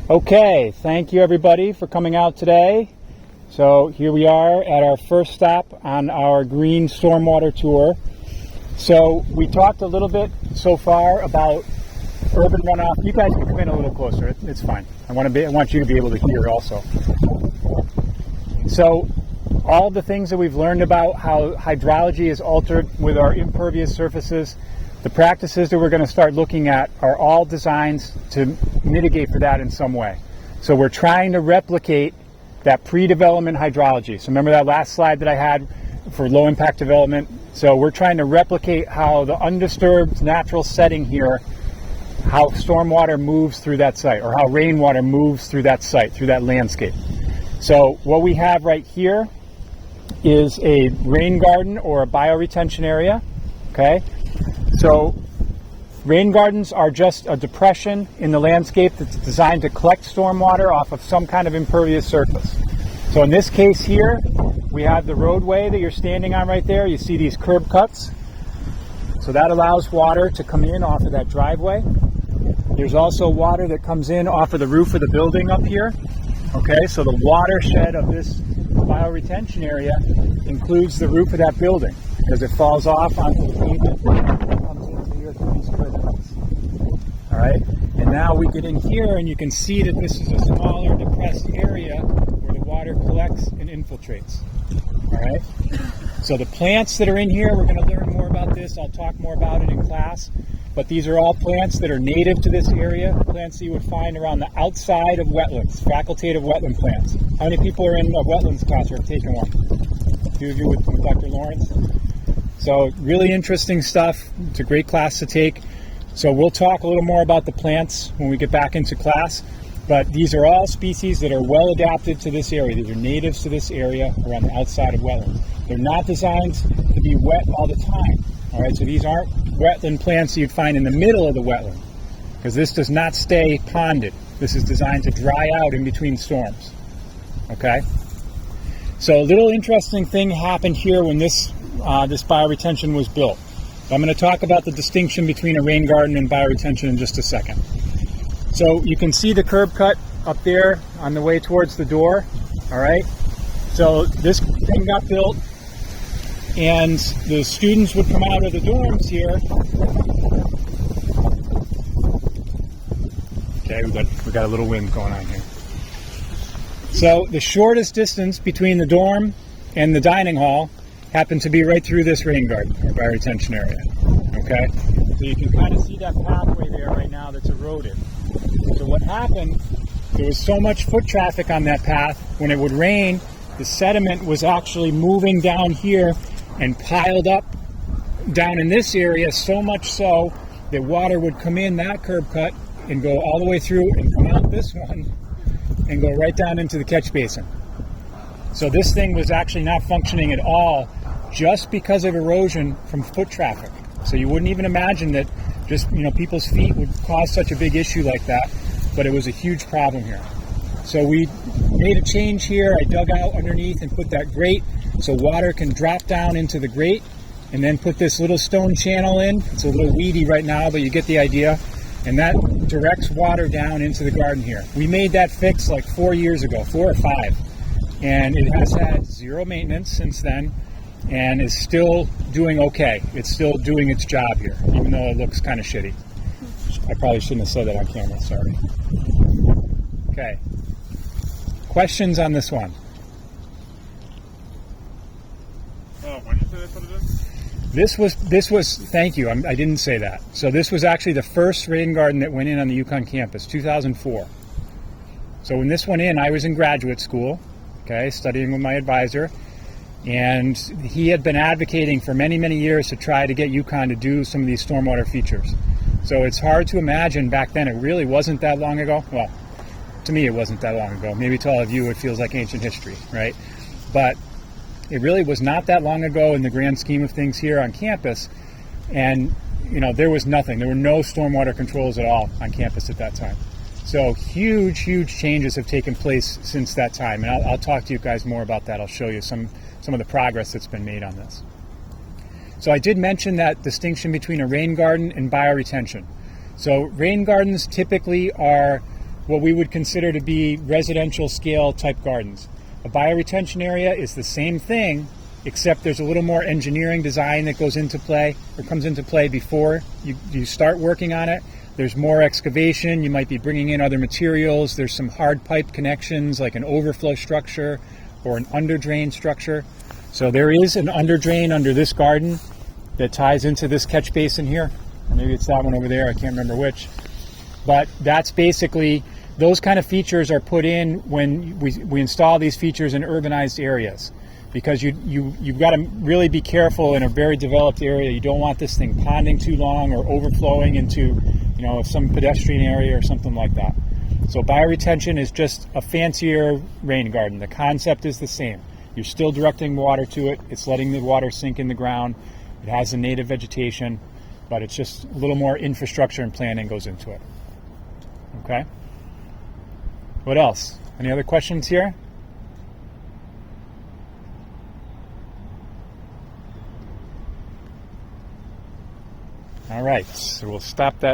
Okay, thank you everybody for coming out today. So here we are at our first stop on our green stormwater tour. So we talked a little bit so far about urban runoff. You guys can come in a little closer, it's fine. I want you to be able to hear also. So all the things that we've learned about how hydrology is altered with our impervious surfaces, the practices that we're going to start looking at are all designed to mitigate for that in some way. So we're trying to replicate that pre-development hydrology. So remember that last slide that I had for low impact development? So we're trying to replicate how the undisturbed natural setting here, how stormwater moves through that site, or how rainwater moves through that site, through that landscape. So what we have right here is a rain garden or a bioretention area, okay? So rain gardens are just a depression in the landscape that's designed to collect stormwater off of some kind of impervious surface. So in this case here, we have the roadway that you're standing on right there. You see these curb cuts. So that allows water to come in off of that driveway. There's also water that comes in off of the roof of the building up here. Okay, so the watershed of this bioretention area includes the roof of that building because it falls off onto the pavement and comes into here through these curb cuts. All right, and now we get in here and you can see that this is a smaller depressed area where the water collects and infiltrates. All right, so the plants that are in here, we're going to learn more about this. I'll talk more about it in class. But these are all plants that are native to this area, plants that you would find around the outside of wetlands, facultative wetland plants. How many people are in a wetlands class or have taken one? A few of you with Dr. Lawrence. So really interesting stuff. It's a great class to take. So we'll talk a little more about the plants when we get back into class. But these are all species that are well adapted to this area. These are natives to this area around the outside of wetlands. They're not designed to be wet all the time. All right, so these aren't wetland plants you'd find in the middle of the wetland because this does not stay ponded. This is designed to dry out in between storms. Okay, so a little interesting thing happened here when this bioretention was built. I'm going to talk about the distinction between a rain garden and bioretention in just a second. So you can see the curb cut up there on the way towards the door. All right, so this thing got built and the students would come out of the dorms here. Okay, we got a little wind going on here. So the shortest distance between the dorm and the dining hall happened to be right through this rain garden or bioretention area. Okay, so you can kind of see that pathway there right now that's eroded. So what happened, there was so much foot traffic on that path, when it would rain, the sediment was actually moving down here and piled up down in this area, so much so that water would come in that curb cut and go all the way through and come out this one and go right down into the catch basin. So this thing was actually not functioning at all just because of erosion from foot traffic. So you wouldn't even imagine that just, people's feet would cause such a big issue like that, but it was a huge problem here. So we made a change here. I dug out underneath and put that grate so water can drop down into the grate, and then put this little stone channel in. It's a little weedy right now, but you get the idea. And that directs water down into the garden here. We made that fix like 4 years ago, 4 or 5. And it has had zero maintenance since then and is still doing okay. It's still doing its job here, even though it looks kind of shitty. I probably shouldn't have said that on camera, sorry. Okay. Questions on this one? When did you say they put it in? This was, thank you, I didn't say that. So this was actually the first rain garden that went in on the UConn campus, 2004. So when this went in, I was in graduate school, okay, studying with my advisor, and he had been advocating for many, many years to try to get UConn to do some of these stormwater features. So it's hard to imagine back then, it really wasn't that long ago. Well, to me it wasn't that long ago. Maybe to all of you it feels like ancient history, right? But it really was not that long ago in the grand scheme of things here on campus, and there was nothing. There were no stormwater controls at all on campus at that time. So huge changes have taken place since that time, and I'll talk to you guys more about that. I'll show you some of the progress that's been made on this. So I did mention that distinction between a rain garden and bioretention. So rain gardens typically are what we would consider to be residential scale type gardens. A bioretention area is the same thing, except there's a little more engineering design that goes into play or comes into play before you start working on it. There's more excavation. You might be bringing in other materials. There's some hard pipe connections like an overflow structure or an underdrain structure. So there is an underdrain under this garden that ties into this catch basin here. Or maybe it's that one over there. I can't remember which. But that's basically, those kind of features are put in when we install these features in urbanized areas. Because you've got to really be careful in a very developed area. You don't want this thing ponding too long or overflowing into, some pedestrian area or something like that. So bioretention is just a fancier rain garden. The concept is the same. You're still directing water to it. It's letting the water sink in the ground. It has the native vegetation, but it's just a little more infrastructure and planning goes into it. Okay? What else? Any other questions here? All right, so we'll stop that.